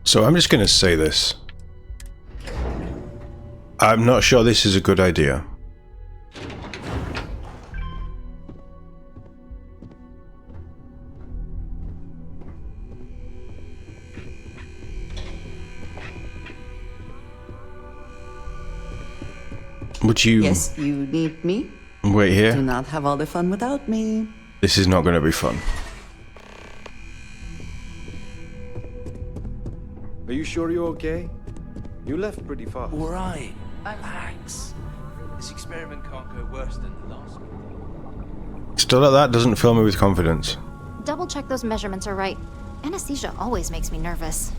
So I'm just going to say this. I'm not sure this is a good idea. Would you... Yes, you need me? Wait here? Do not have all the fun without me. This is not going to be fun. Are you sure you're okay? You left pretty fast. All right, relax. This experiment can't go worse than the last one. Still at that doesn't fill me with confidence. Double check those measurements are right. Anesthesia always makes me nervous.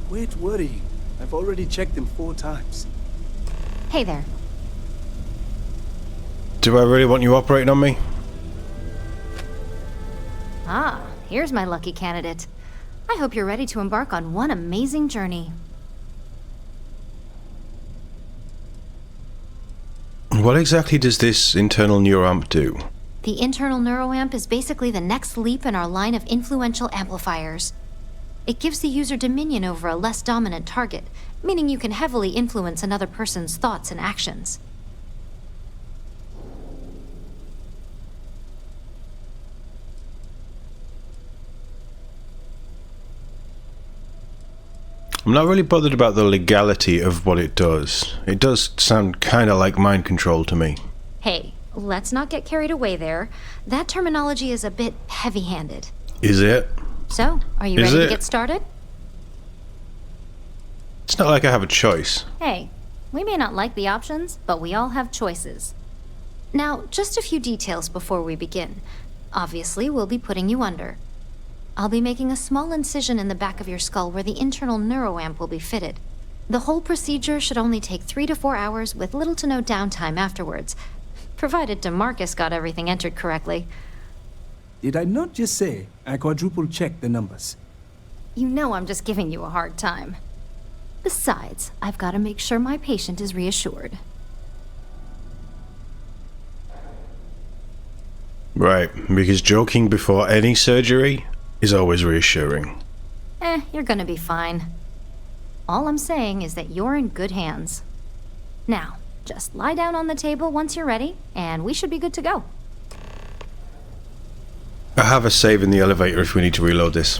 Quit worrying. I've already checked them 4 times. Hey there. Do I really want you operating on me? Ah, here's my lucky candidate. I hope you're ready to embark on one amazing journey. What exactly does this internal neuroamp do? The internal neuroamp is basically the next leap in our line of influential amplifiers. It gives the user dominion over a less dominant target, meaning you can heavily influence another person's thoughts and actions. I'm not really bothered about the legality of what it does. It does sound kind of like mind control to me. Hey, let's not get carried away there. That terminology is a bit heavy-handed. Is it? So, are you ready to get started? It's not like I have a choice. Hey, we may not like the options, but we all have choices. Now, just a few details before we begin. Obviously, we'll be putting you under. I'll be making a small incision in the back of your skull where the internal neuroamp will be fitted. The whole procedure should only take 3 to 4 hours with little to no downtime afterwards, provided DeMarcus got everything entered correctly. Did I not just say I quadruple-checked the numbers? You know I'm just giving you a hard time. Besides, I've got to make sure my patient is reassured. Right, because joking before any surgery is always reassuring. You're gonna be fine. All I'm saying is that you're in good hands. Now, just lie down on the table once you're ready, and we should be good to go. I have a save in the elevator if we need to reload this.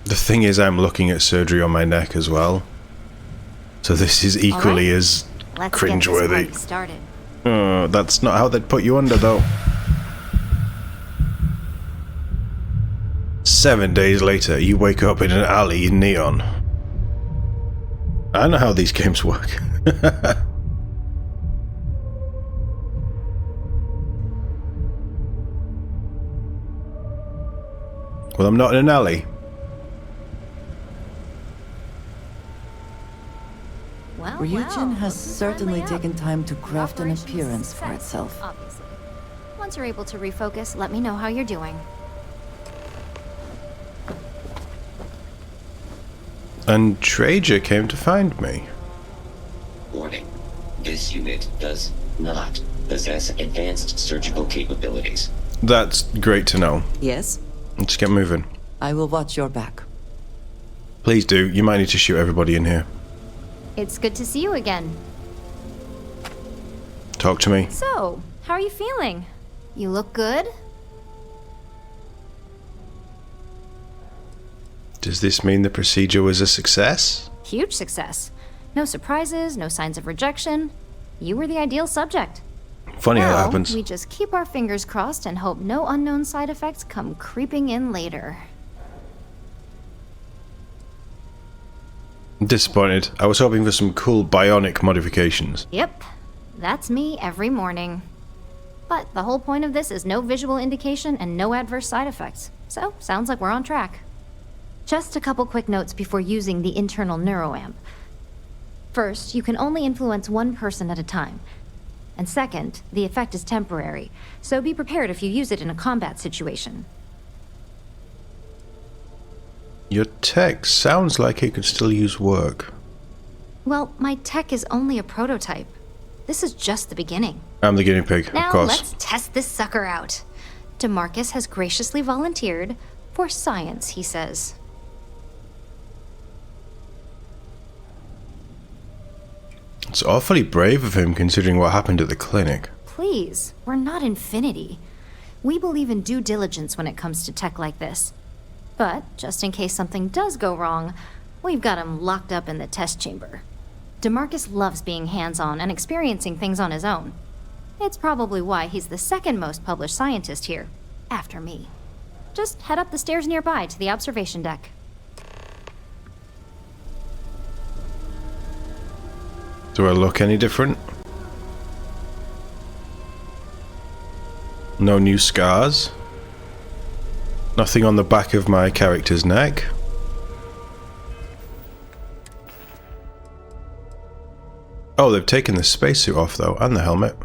The thing is, I'm looking at surgery on my neck as well. So this is equally as Let's cringeworthy. Get this party started. That's not how they'd put you under, though. 7 days later, you wake up in an alley in neon. I know how these games work. Well, I'm not in an alley. Ryujin has certainly taken time to craft an appearance for itself. Obviously. Once you're able to refocus, let me know how you're doing. And Trager came to find me. Warning. This unit does not possess advanced surgical capabilities. That's great to know. Yes? Let's get moving. I will watch your back. Please do. You might need to shoot everybody in here. It's good to see you again. Talk to me. So, how are you feeling? You look good? Does this mean the procedure was a success? Huge success. No surprises, no signs of rejection. You were the ideal subject. Funny how that Now, happens. we just keep our fingers crossed and hope no unknown side effects come creeping in later. I'm disappointed. I was hoping for some cool bionic modifications. Yep, that's me every morning. But the whole point of this is no visual indication and no adverse side effects. So, sounds like we're on track. Just a couple quick notes before using the internal neuroamp. First, you can only influence one person at a time. And second, the effect is temporary, so be prepared if you use it in a combat situation. Your tech sounds like it could still use work. Well, my tech is only a prototype. This is just the beginning. I'm the guinea pig, Now of course. let's test this sucker out. DeMarcus has graciously volunteered for science, he says. It's awfully brave of him considering what happened at the clinic. Please, we're not Infinity. We believe in due diligence when it comes to tech like this. But, just in case something does go wrong, we've got him locked up in the test chamber. DeMarcus loves being hands-on and experiencing things on his own. It's probably why he's the second most published scientist here, after me. Just head up the stairs nearby to the observation deck. Do I look any different? No new scars. Nothing on the back of my character's neck. Oh, they've taken the spacesuit off though, and the helmet.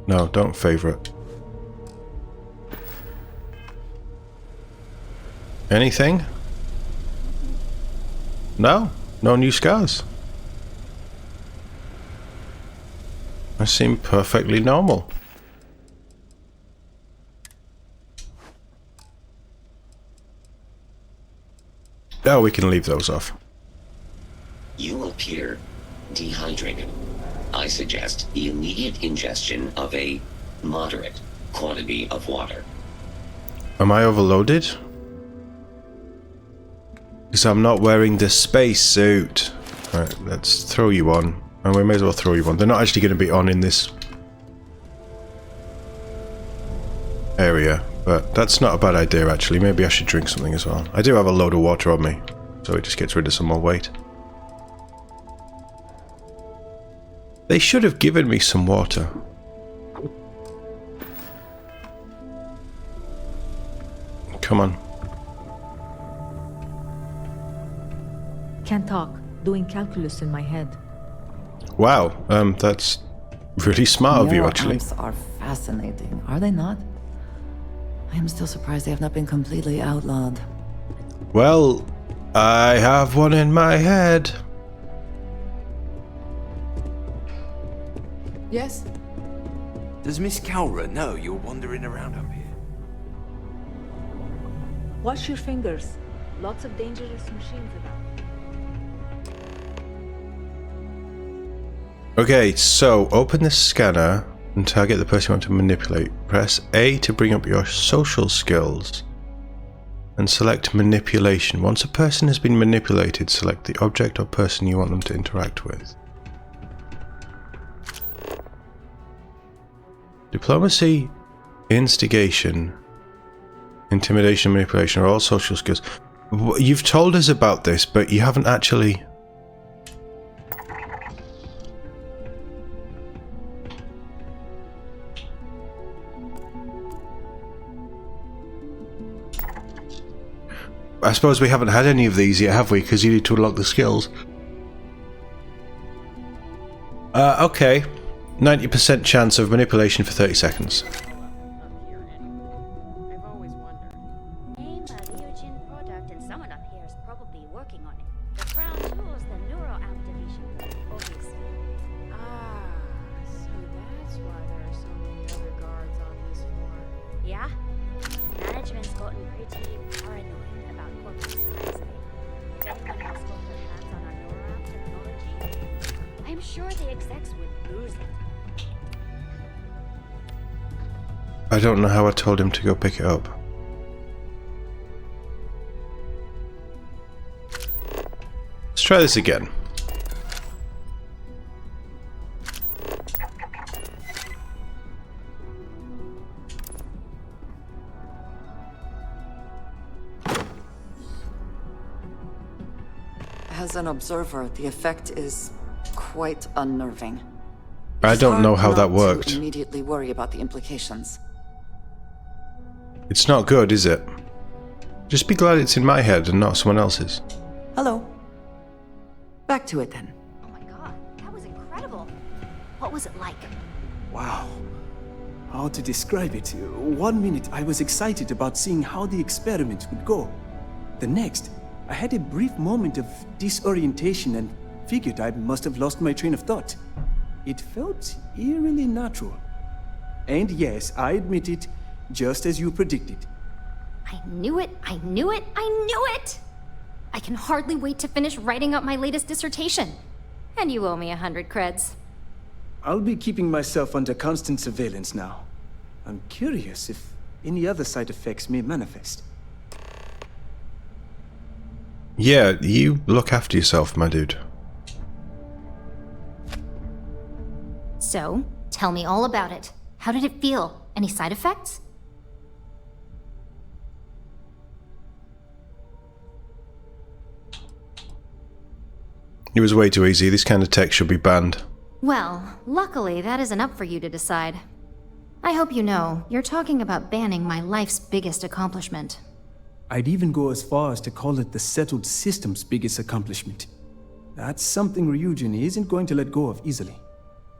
No, don't favourite. Anything? No, no new scars. I seem perfectly normal. Oh, we can leave those off. You appear dehydrated. I suggest the immediate ingestion of a moderate quantity of water. Am I overloaded? Because I'm not wearing the spacesuit. Right, let's throw you on. And we may as well throw you on. They're not actually going to be on in this area. But that's not a bad idea, actually. Maybe I should drink something as well. I do have a load of water on me. So it just gets rid of some more weight. They should have given me some water. Come on. Can't talk. Doing calculus in my head. Wow, that's really smart of you, actually. Neuroamps are fascinating, are they not? I am still surprised they have not been completely outlawed. Well, I have one in my head. Yes? Does Miss Calra know you're wandering around up here? Wash your fingers. Lots of dangerous machines about. Okay, so open the scanner and target the person you want to manipulate. Press A to bring up your social skills and select manipulation. Once a person has been manipulated, select the object or person you want them to interact with. Diplomacy, instigation, intimidation, manipulation are all social skills. You've told us about this, but you haven't actually... I suppose we haven't had any of these yet, have we? Because you need to unlock the skills. Okay. 90% chance of manipulation for 30 seconds. I've always wondered. Name a Leogin product and someone up here is probably working on it. The crown jewel's the neuroamp division, obviously. Ah, so that's why there are so many other guards on this floor. Yeah? Management's gotten pretty paranoid about corporate secrecy. If anyone else got their hands on our neuroamp technology, I'm sure the execs would lose it. I don't know how I told him to go pick it up. Let's try this again. As an observer, the effect is quite unnerving. I don't know how Hard that not worked. to immediately worry about the implications. It's not good, is it? Just be glad it's in my head and not someone else's. Hello. Back to it then. Oh my god, that was incredible. What was it like? Wow. How to describe it? 1 minute I was excited about seeing how the experiment would go. The next, I had a brief moment of disorientation and figured I must have lost my train of thought. It felt eerily natural. And yes, I admit it, just as you predicted. I knew it, I knew it, I knew it! I can hardly wait to finish writing up my latest dissertation. And you owe me 100 creds. I'll be keeping myself under constant surveillance now. I'm curious if any other side effects may manifest. Yeah, you look after yourself, my dude. So, tell me all about it. How did it feel? Any side effects? It was way too easy. This kind of tech should be banned. Well, luckily that isn't up for you to decide. I hope you know, you're talking about banning my life's biggest accomplishment. I'd even go as far as to call it the settled system's biggest accomplishment. That's something Ryujin isn't going to let go of easily.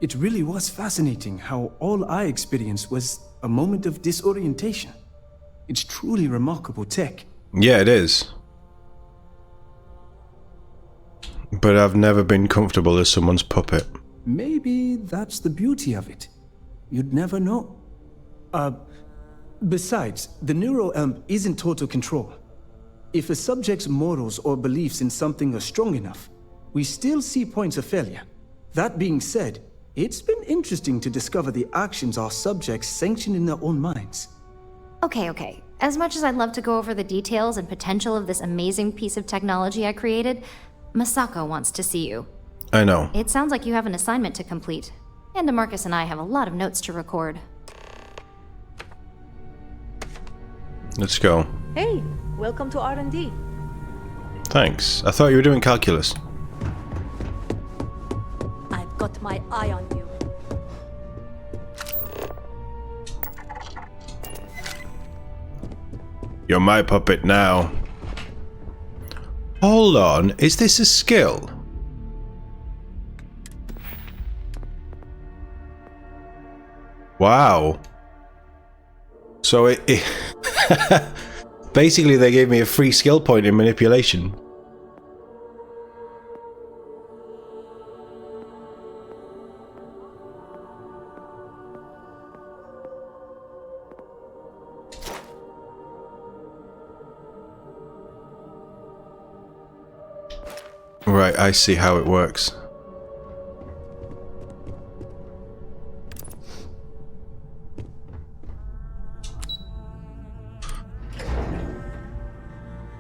It really was fascinating how all I experienced was a moment of disorientation. It's truly remarkable tech. Yeah, it is. But I've never been comfortable as someone's puppet. Maybe that's the beauty of it. You'd never know. Besides, the neuroelm isn't total control. If a subject's morals or beliefs in something are strong enough, we still see points of failure. That being said, it's been interesting to discover the actions our subjects sanction in their own minds. Okay. As much as I'd love to go over the details and potential of this amazing piece of technology I created, Masako wants to see you. I know. It sounds like you have an assignment to complete. And DeMarcus and I have a lot of notes to record. Let's go. Hey, welcome to R&D. Thanks. I thought you were doing calculus. I've got my eye on you. You're my puppet now. Hold on, is this a skill? Wow. So it basically they gave me a free skill point in manipulation. Right, I see how it works.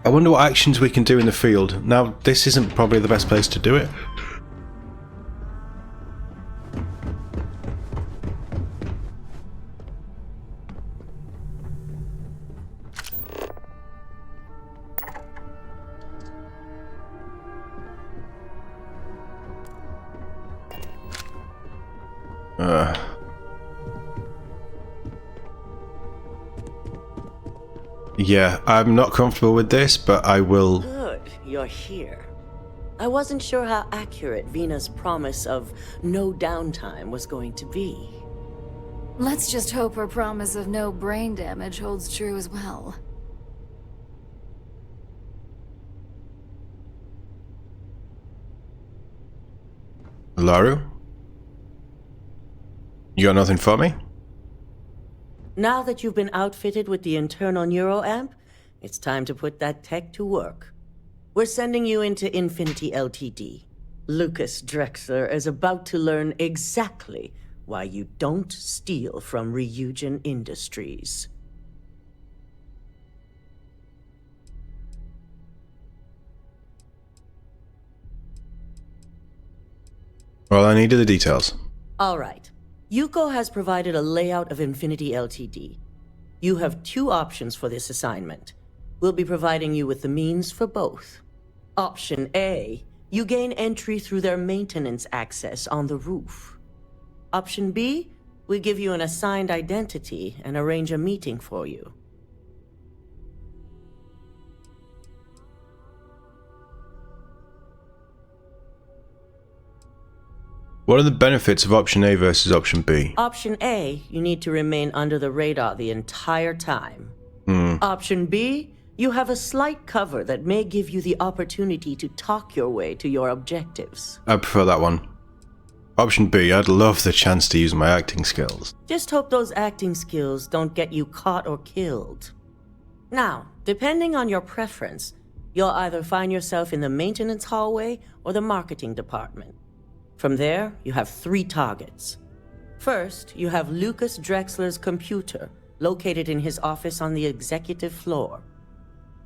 I wonder what actions we can do in the field. Now, this isn't probably the best place to do it. Yeah, I'm not comfortable with this, but I will... Good, you're here. I wasn't sure how accurate Vina's promise of no downtime was going to be. Let's just hope her promise of no brain damage holds true as well. Laru? You got nothing for me? Now that you've been outfitted with the internal neuroamp, it's time to put that tech to work. We're sending you into Infinity Ltd. Lucas Drexler is about to learn exactly why you don't steal from Ryujin Industries. Well, I needed the details. All right. Yuko has provided a layout of Infinity Ltd. You have two options for this assignment. We'll be providing you with the means for both. Option A, you gain entry through their maintenance access on the roof. Option B, we give you an assigned identity and arrange a meeting for you. What are the benefits of option A versus option B? Option A, you need to remain under the radar the entire time. Option B, you have a slight cover that may give you the opportunity to talk your way to your objectives. I prefer that one. Option B, I'd love the chance to use my acting skills. Just hope those acting skills don't get you caught or killed. Now, depending on your preference, you'll either find yourself in the maintenance hallway or the marketing department. From there, you have 3 targets. First, you have Lucas Drexler's computer, located in his office on the executive floor.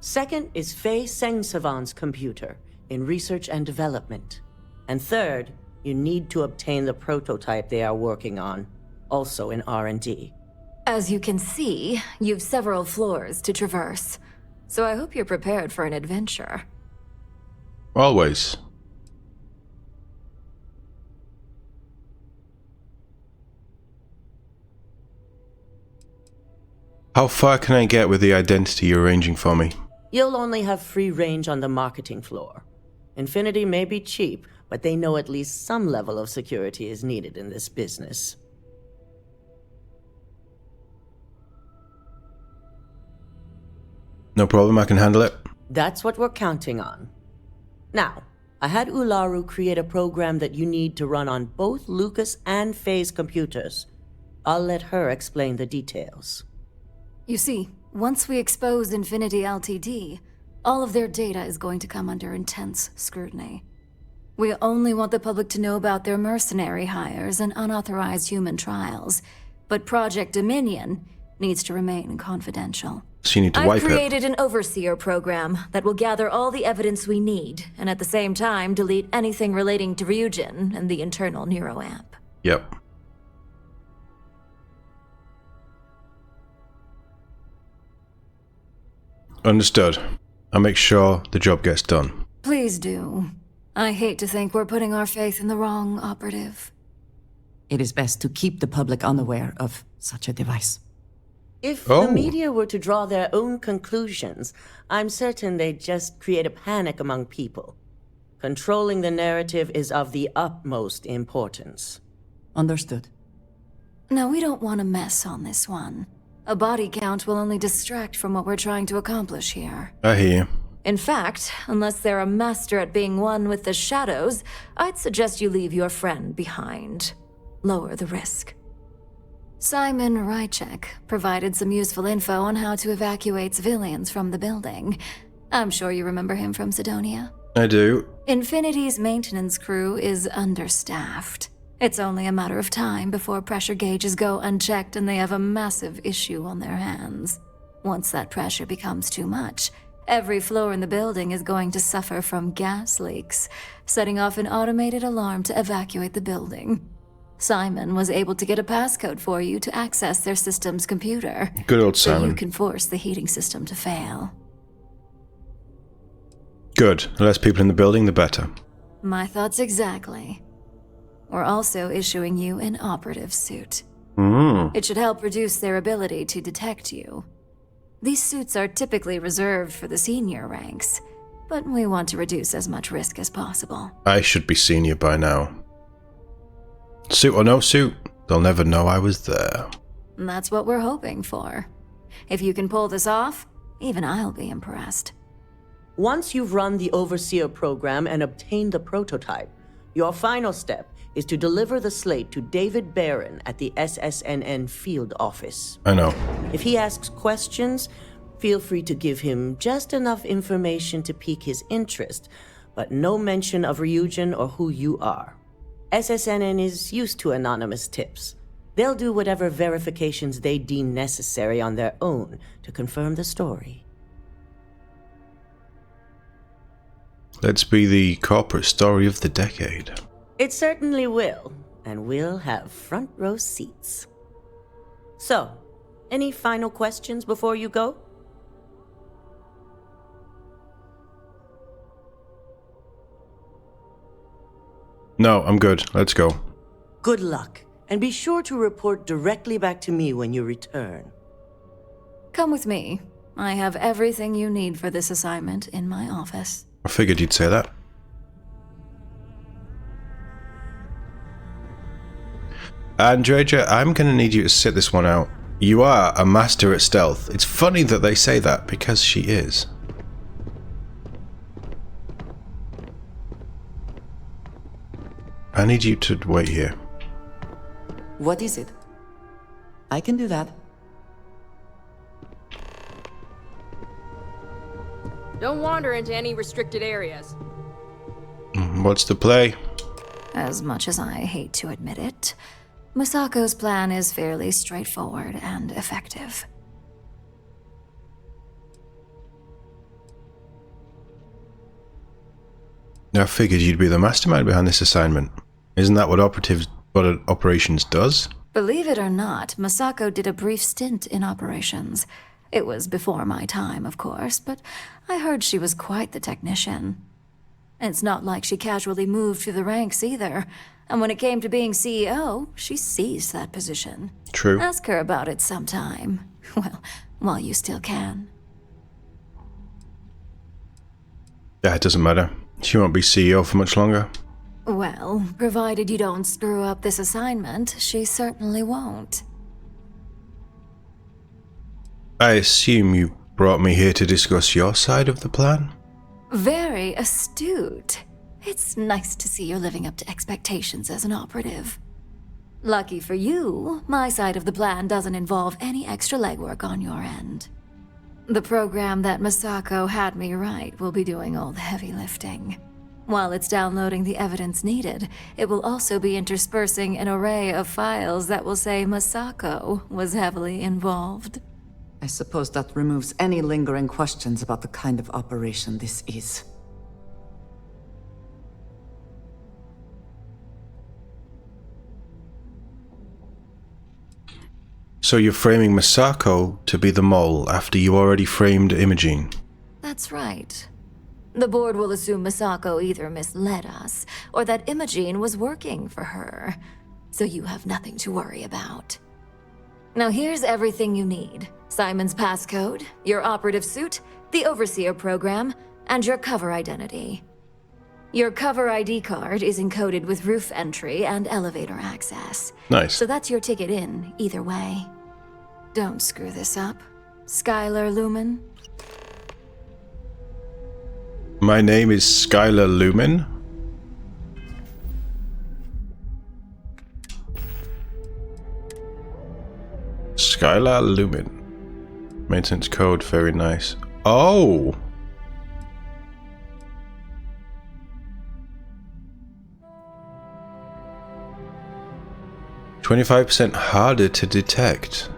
Second is Faye Sengsavan's computer, in research and development. And third, you need to obtain the prototype they are working on, also in R&D. As you can see, you've several floors to traverse. So I hope you're prepared for an adventure. Always. How far can I get with the identity you're arranging for me? You'll only have free range on the marketing floor. Infinity may be cheap, but they know at least some level of security is needed in this business. No problem, I can handle it. That's what we're counting on. Now, I had Ularu create a program that you need to run on both Lucas and Faye's computers. I'll let her explain the details. You see, once we expose Infinity Ltd, all of their data is going to come under intense scrutiny. We only want the public to know about their mercenary hires and unauthorized human trials, but Project Dominion needs to remain confidential. So you need to wipe I've created an overseer program that will gather all the evidence we need, and at the same time delete anything relating to Ryujin and the internal neuroamp. Yep. Understood. I'll make sure the job gets done. Please do. I hate to think we're putting our faith in the wrong operative. It is best to keep the public unaware of such a device. If the media were to draw their own conclusions, I'm certain they'd just create a panic among people. Controlling the narrative is of the utmost importance. Understood. No, we don't want a mess on this one. A body count will only distract from what we're trying to accomplish here. I hear you. In fact, unless they're a master at being one with the shadows, I'd suggest you leave your friend behind. Lower the risk. Simon Rychek provided some useful info on how to evacuate civilians from the building. I'm sure you remember him from Sidonia. I do. Infinity's maintenance crew is understaffed. It's only a matter of time before pressure gauges go unchecked and they have a massive issue on their hands. Once that pressure becomes too much, every floor in the building is going to suffer from gas leaks, setting off an automated alarm to evacuate the building. Simon was able to get a passcode for you to access their system's computer. Good old Simon. So you can force the heating system to fail. Good. The less people in the building, the better. My thoughts exactly. We're also issuing you an operative suit. It should help reduce their ability to detect you. These suits are typically reserved for the senior ranks, but we want to reduce as much risk as possible. I should be senior by now. Suit or no suit, they'll never know I was there. And that's what we're hoping for. If you can pull this off, even I'll be impressed. Once you've run the Overseer program and obtained the prototype, your final step is to deliver the slate to David Barron at the SSNN field office. I know. If he asks questions, feel free to give him just enough information to pique his interest, but no mention of Ryujin or who you are. SSNN is used to anonymous tips. They'll do whatever verifications they deem necessary on their own to confirm the story. Let's be the corporate story of the decade. It certainly will, and we'll have front row seats. So, any final questions before you go? No, I'm good. Let's go. Good luck, and be sure to report directly back to me when you return. Come with me. I have everything you need for this assignment in my office. I figured you'd say that. Andreja, I'm going to need you to sit this one out. You are a master at stealth. It's funny that they say that, because she is. I need you to wait here. What is it? I can do that. Don't wander into any restricted areas. What's the play? As much as I hate to admit it, Masako's plan is fairly straightforward and effective. I figured you'd be the mastermind behind this assignment. Isn't that what operations does? Believe it or not, Masako did a brief stint in operations. It was before my time, of course, but I heard she was quite the technician. It's not like she casually moved through the ranks either, and when it came to being CEO, she seized that position. True. Ask her about it sometime. Well, while you still can. Yeah, it doesn't matter. She won't be CEO for much longer. Well, provided you don't screw up this assignment, she certainly won't. I assume you brought me here to discuss your side of the plan? Very astute. It's nice to see you're living up to expectations as an operative. Lucky for you, my side of the plan doesn't involve any extra legwork on your end. The program that Masako had me write will be doing all the heavy lifting. While it's downloading the evidence needed, it will also be interspersing an array of files that will say Masako was heavily involved. I suppose that removes any lingering questions about the kind of operation this is. So you're framing Masako to be the mole after you already framed Imogene? That's right. The board will assume Masako either misled us, or that Imogene was working for her. So you have nothing to worry about. Now here's everything you need. Simon's passcode, your operative suit, the Overseer program, and your cover identity. Your cover ID card is encoded with roof entry and elevator access. Nice. So that's your ticket in, either way. Don't screw this up. Skylar Lumen? My name is Skylar Lumen. Skylar Lumen. Maintenance code, very nice. Oh! %25 harder to detect.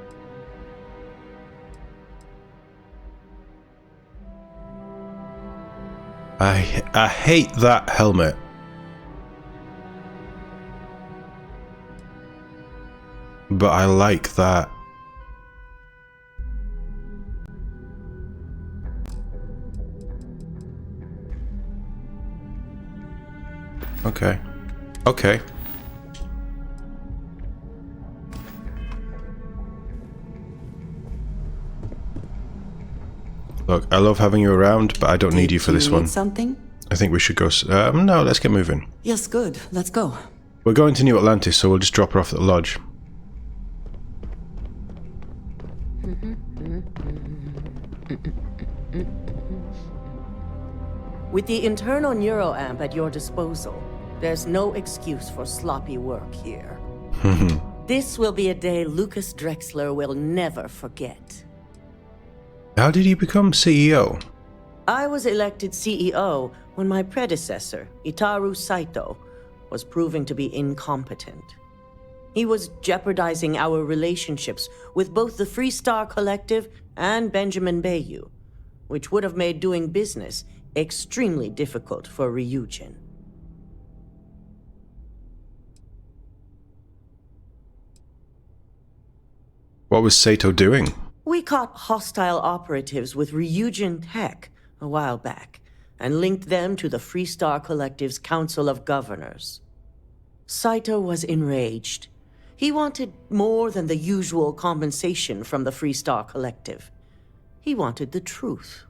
I hate that helmet. But I like that. Okay. Okay. Look, I love having you around, but I don't need you for this one. Need something? I think we should go... no, let's get moving. Yes, good. Let's go. We're going to New Atlantis, so we'll just drop her off at the lodge. With the internal neuroamp at your disposal, there's no excuse for sloppy work here. This will be a day Lucas Drexler will never forget. How did you become CEO? I was elected CEO when my predecessor, Itaru Saito, was proving to be incompetent. He was jeopardizing our relationships with both the Free Star Collective and Benjamin Bayou, which would have made doing business extremely difficult for Ryujin. What was Saito doing? We caught hostile operatives with Ryujin tech a while back and linked them to the Free Star Collective's Council of Governors. Saito was enraged. He wanted more than the usual compensation from the Free Star Collective. He wanted the truth.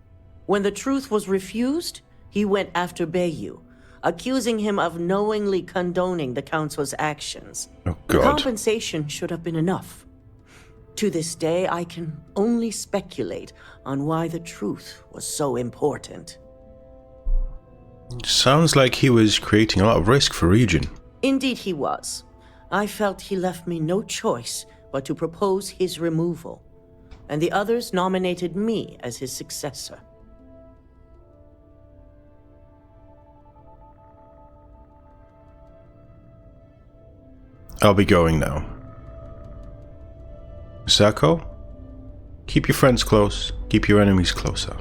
When the truth was refused, he went after Bayou, accusing him of knowingly condoning the Council's actions. Oh, The God. compensation should have been enough. To this day, I can only speculate on why the truth was so important. Sounds like he was creating a lot of risk for Ryujin. Indeed he was. I felt he left me no choice but to propose his removal, and the others nominated me as his successor. I'll be going now. Sako? Keep your friends close, keep your enemies closer.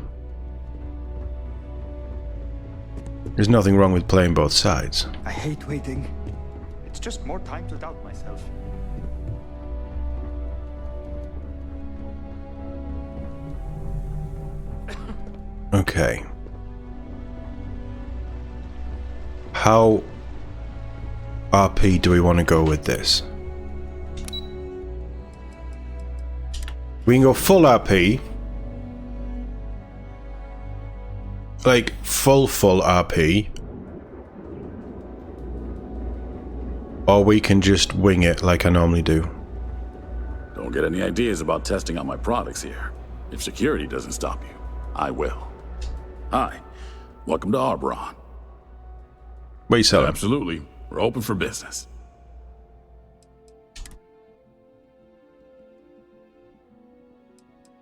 There's nothing wrong with playing both sides. I hate waiting. It's just more time to doubt myself. Okay. How RP do we want to go with this? We can go full RP. Like, full RP. Or we can just wing it like I normally do. Don't get any ideas about testing out my products here. If security doesn't stop you, I will. Hi, welcome to Arboron. What are you selling? Absolutely, we're open for business.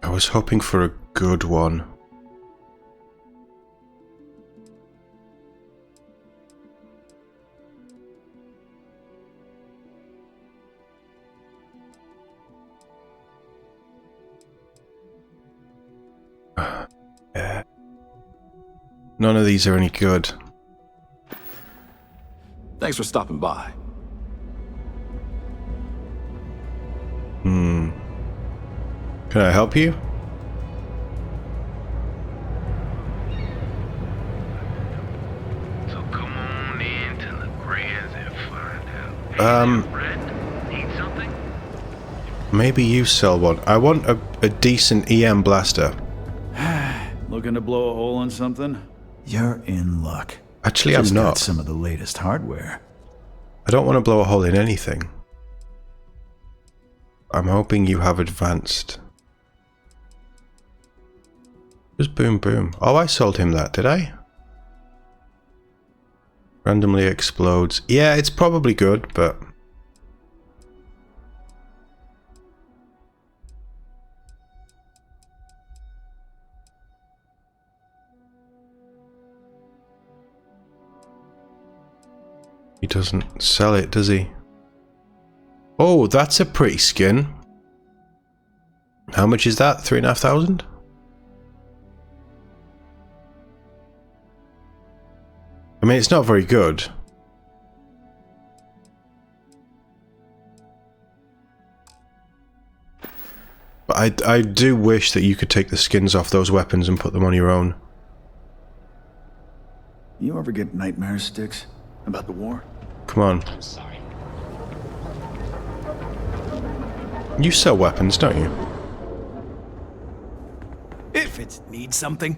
I was hoping for a good one. Yeah. None of these are any good. Thanks for stopping by. Can I help you? So come on in to the Grands and find out. Need something? Maybe you sell one. I want a decent EM blaster. Looking to blow a hole in something? You're in luck. Actually, Just I'm not. got some of the latest hardware. I don't want to blow a hole in anything. I'm hoping you have advanced. Just boom boom. Oh, I sold him that, did I? Randomly explodes. Yeah, it's probably good, but... he doesn't sell it, does he? Oh, that's a pretty skin. How much is that? 3,500? I mean, it's not very good. But I do wish that you could take the skins off those weapons and put them on your own. You ever get nightmares, Sticks? About the war? Come on. I'm sorry. You sell weapons, don't you? If it needs something.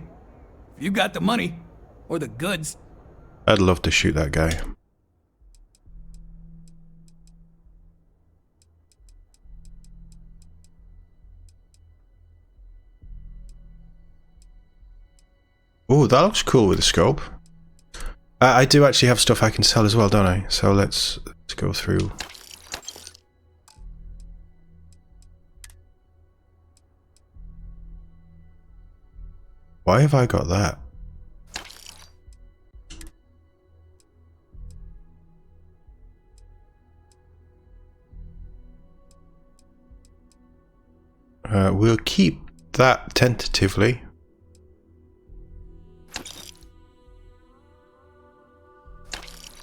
If you got the money. Or the goods. I'd love to shoot that guy. Oh, that looks cool with the scope. I do actually have stuff I can sell as well, don't I? So let's go through. Why have I got that? We'll keep that tentatively.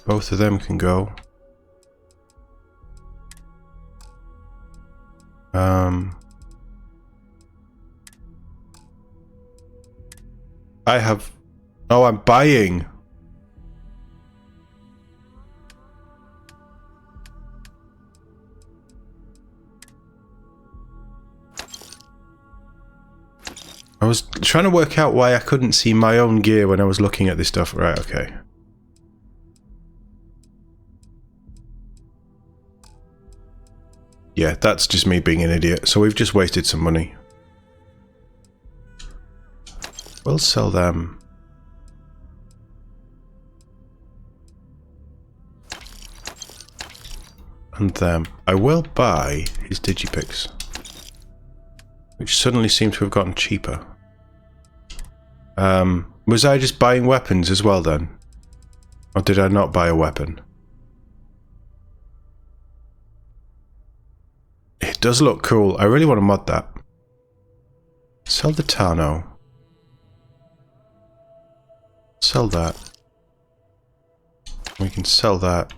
Both of them can go. I have... Oh, I'm buying. I was trying to work out why I couldn't see my own gear when I was looking at this stuff. Right, okay. Yeah, that's just me being an idiot. So we've just wasted some money. We'll sell them. and them. I will buy his digipicks, which suddenly seem to have gotten cheaper. Was I just buying weapons as well then? Or did I not buy a weapon? It does look cool. I really want to mod that. Sell the Tano. Sell that. We can sell that.